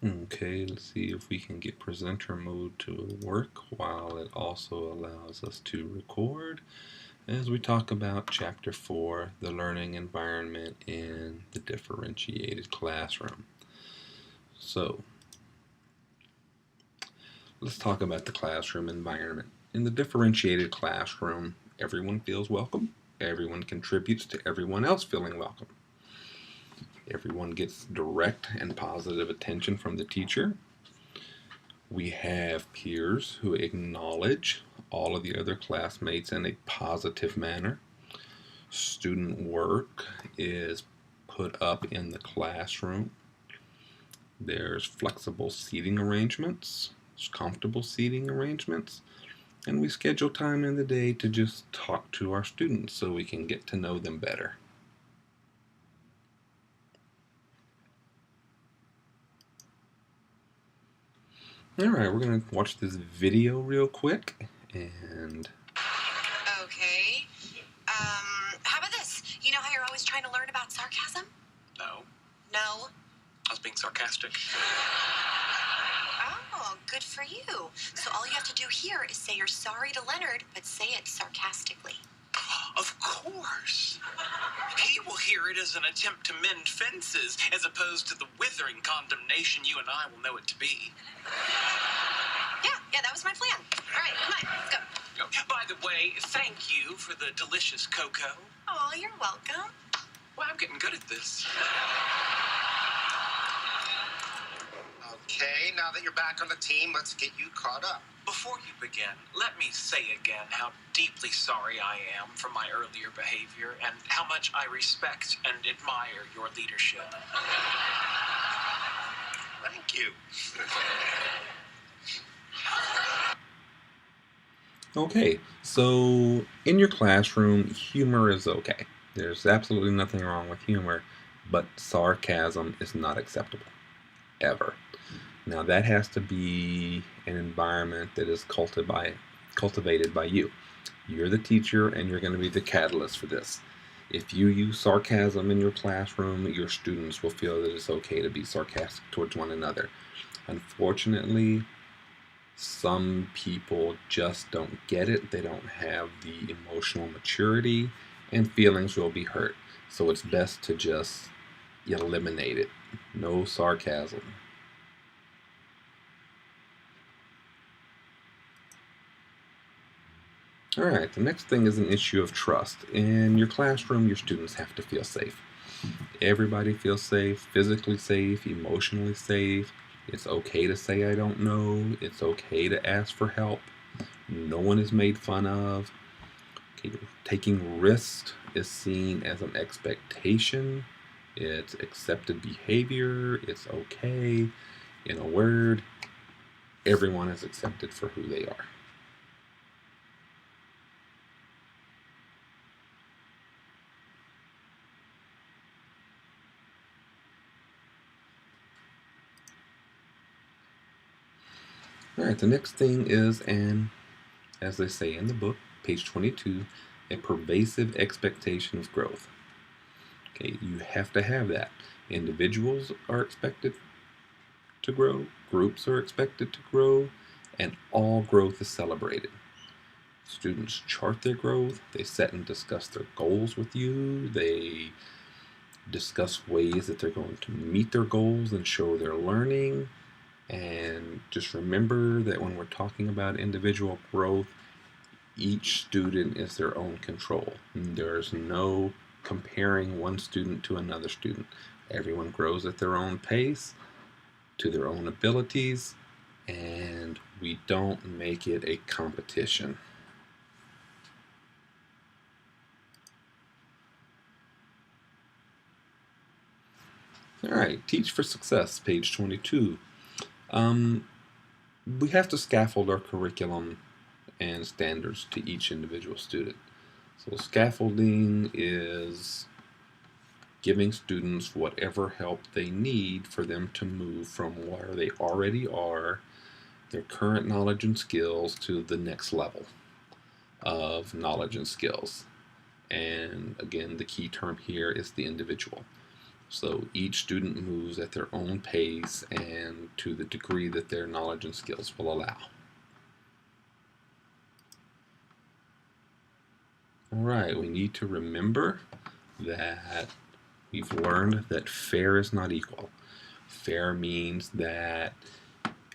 Okay, let's see if we can get presenter mode to work while it also allows us to record as we talk about Chapter 4, the learning environment in the differentiated classroom. So, let's talk about the classroom environment. In the differentiated classroom, everyone feels welcome, everyone contributes to everyone else feeling welcome. Everyone gets direct and positive attention from the teacher. We have peers who acknowledge all of the other classmates in a positive manner. Student work is put up in the classroom. There's flexible seating arrangements, comfortable seating arrangements, and we schedule time in the day to just talk to our students so we can get to know them better. Alright, we're going to watch this video real quick and... Okay. How about this? You know how you're always trying to learn about sarcasm? No. No? I was being sarcastic. Oh, good for you. So all you have to do here is say you're sorry to Leonard, but say it sarcastically. Of course. He will hear it as an attempt to mend fences, as opposed to the withering condemnation you and I will know it to be. Yeah, that was my plan. All right, come on, let's go. By the way, thank you for the delicious cocoa. Oh, you're welcome. Well, I'm getting good at this. Okay, now that you're back on the team, let's get you caught up. Before you begin, let me say again how deeply sorry I am for my earlier behavior and how much I respect and admire your leadership. Thank you. Okay, so in your classroom, humor is okay. There's absolutely nothing wrong with humor, but sarcasm is not acceptable, ever. Now that has to be an environment that is cultivated by you. You're the teacher and you're going to be the catalyst for this. If you use sarcasm in your classroom, your students will feel that it's okay to be sarcastic towards one another. Unfortunately, some people just don't get it. They don't have the emotional maturity and feelings will be hurt. So it's best to just eliminate it. No sarcasm. Alright, the next thing is an issue of trust. In your classroom, your students have to feel safe. Everybody feels safe, physically safe, emotionally safe. It's okay to say I don't know. It's okay to ask for help. No one is made fun of. Okay, taking risks is seen as an expectation. It's accepted behavior. It's okay. In a word, everyone is accepted for who they are. Alright, the next thing is as they say in the book, page 22, a pervasive expectation of growth. Okay, you have to have that. Individuals are expected to grow, groups are expected to grow, and all growth is celebrated. Students chart their growth, they set and discuss their goals with you, they discuss ways that they're going to meet their goals and show their learning. And just remember that when we're talking about individual growth, each student is their own control. There's no comparing one student to another student. Everyone grows at their own pace, to their own abilities, and we don't make it a competition. Alright, Teach for Success, page 22. We have to scaffold our curriculum and standards to each individual student. So scaffolding is giving students whatever help they need for them to move from where they already are, their current knowledge and skills, to the next level of knowledge and skills. And again, the key term here is the individual. So each student moves at their own pace and to the degree that their knowledge and skills will allow. All right, we need to remember that we've learned that fair is not equal. Fair means that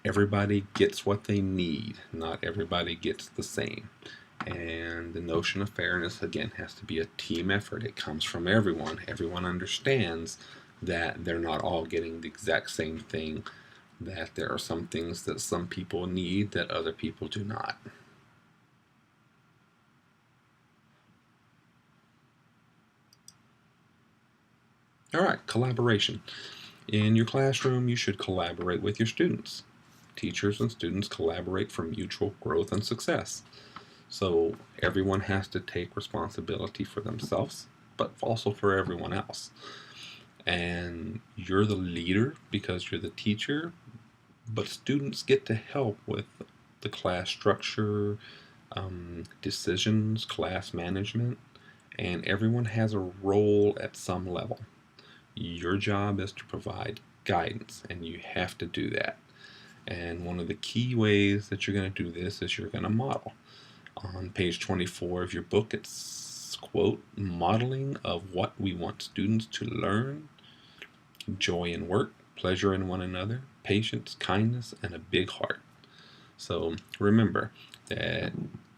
everybody gets what they need, not everybody gets the same. And the notion of fairness, again, has to be a team effort. It comes from everyone. Everyone understands that they're not all getting the exact same thing, that there are some things that some people need that other people do not. All right, collaboration. In your classroom, you should collaborate with your students. Teachers and students collaborate for mutual growth and success. So everyone has to take responsibility for themselves, but also for everyone else. And you're the leader because you're the teacher, but students get to help with the class structure, decisions, class management, and everyone has a role at some level. Your job is to provide guidance, and you have to do that. And one of the key ways that you're going to do this is you're going to model. On page 24 of your book, it's, quote, modeling of what we want students to learn, joy in work, pleasure in one another, patience, kindness, and a big heart. So remember that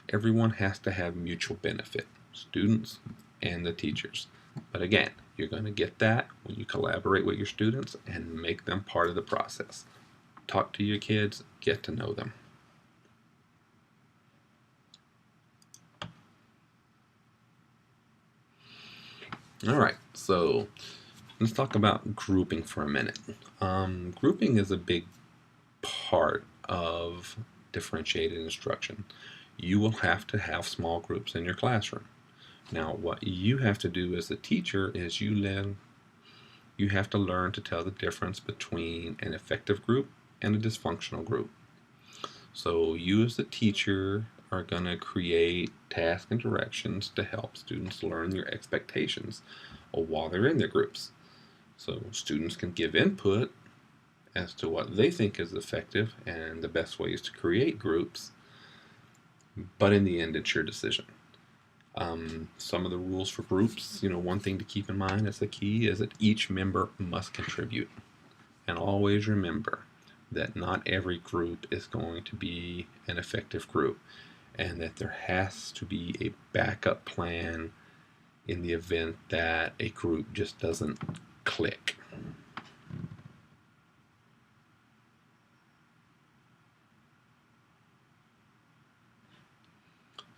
everyone has to have mutual benefit, students and the teachers. But again, you're going to get that when you collaborate with your students and make them part of the process. Talk to your kids, get to know them. All right, so let's talk about grouping for a minute. Grouping is a big part of differentiated instruction. You will have to have small groups in your classroom. Now, what you have to do as a teacher is you have to learn to tell the difference between an effective group and a dysfunctional group. So you as a teacher are going to create tasks and directions to help students learn your expectations while they're in their groups. So students can give input as to what they think is effective and the best ways to create groups, but in the end, it's your decision. Some of the rules for groups, one thing to keep in mind as the key is that each member must contribute. And always remember that not every group is going to be an effective group, and that there has to be a backup plan in the event that a group just doesn't click.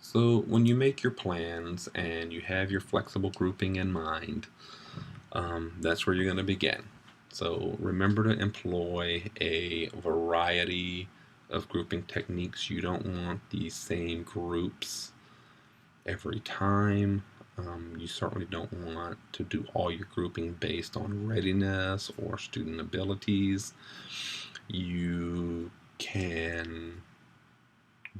So when you make your plans and you have your flexible grouping in mind, that's where you're going to begin. So remember to employ a variety of grouping techniques. You don't want the same groups every time. You certainly don't want to do all your grouping based on readiness or student abilities. You can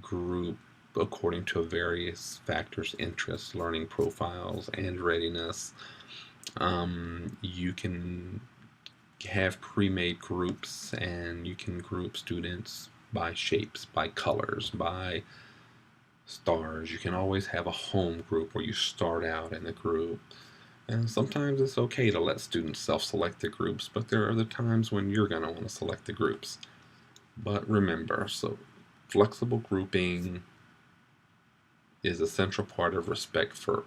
group according to various factors, interests, learning profiles, and readiness. You can have pre-made groups, and you can group students by shapes, by colors, by stars. You can always have a home group where you start out in the group. And sometimes it's okay to let students self-select their groups, but there are other times when you're going to want to select the groups. But remember, so flexible grouping is a central part of respect for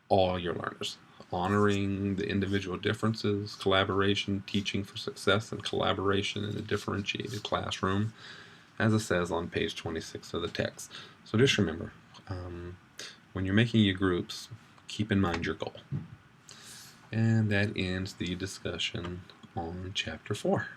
all your learners. Honoring the individual differences, collaboration, teaching for success, and collaboration in a differentiated classroom, as it says on page 26 of the text. So just remember, when you're making your groups, keep in mind your goal. And that ends the discussion on Chapter 4.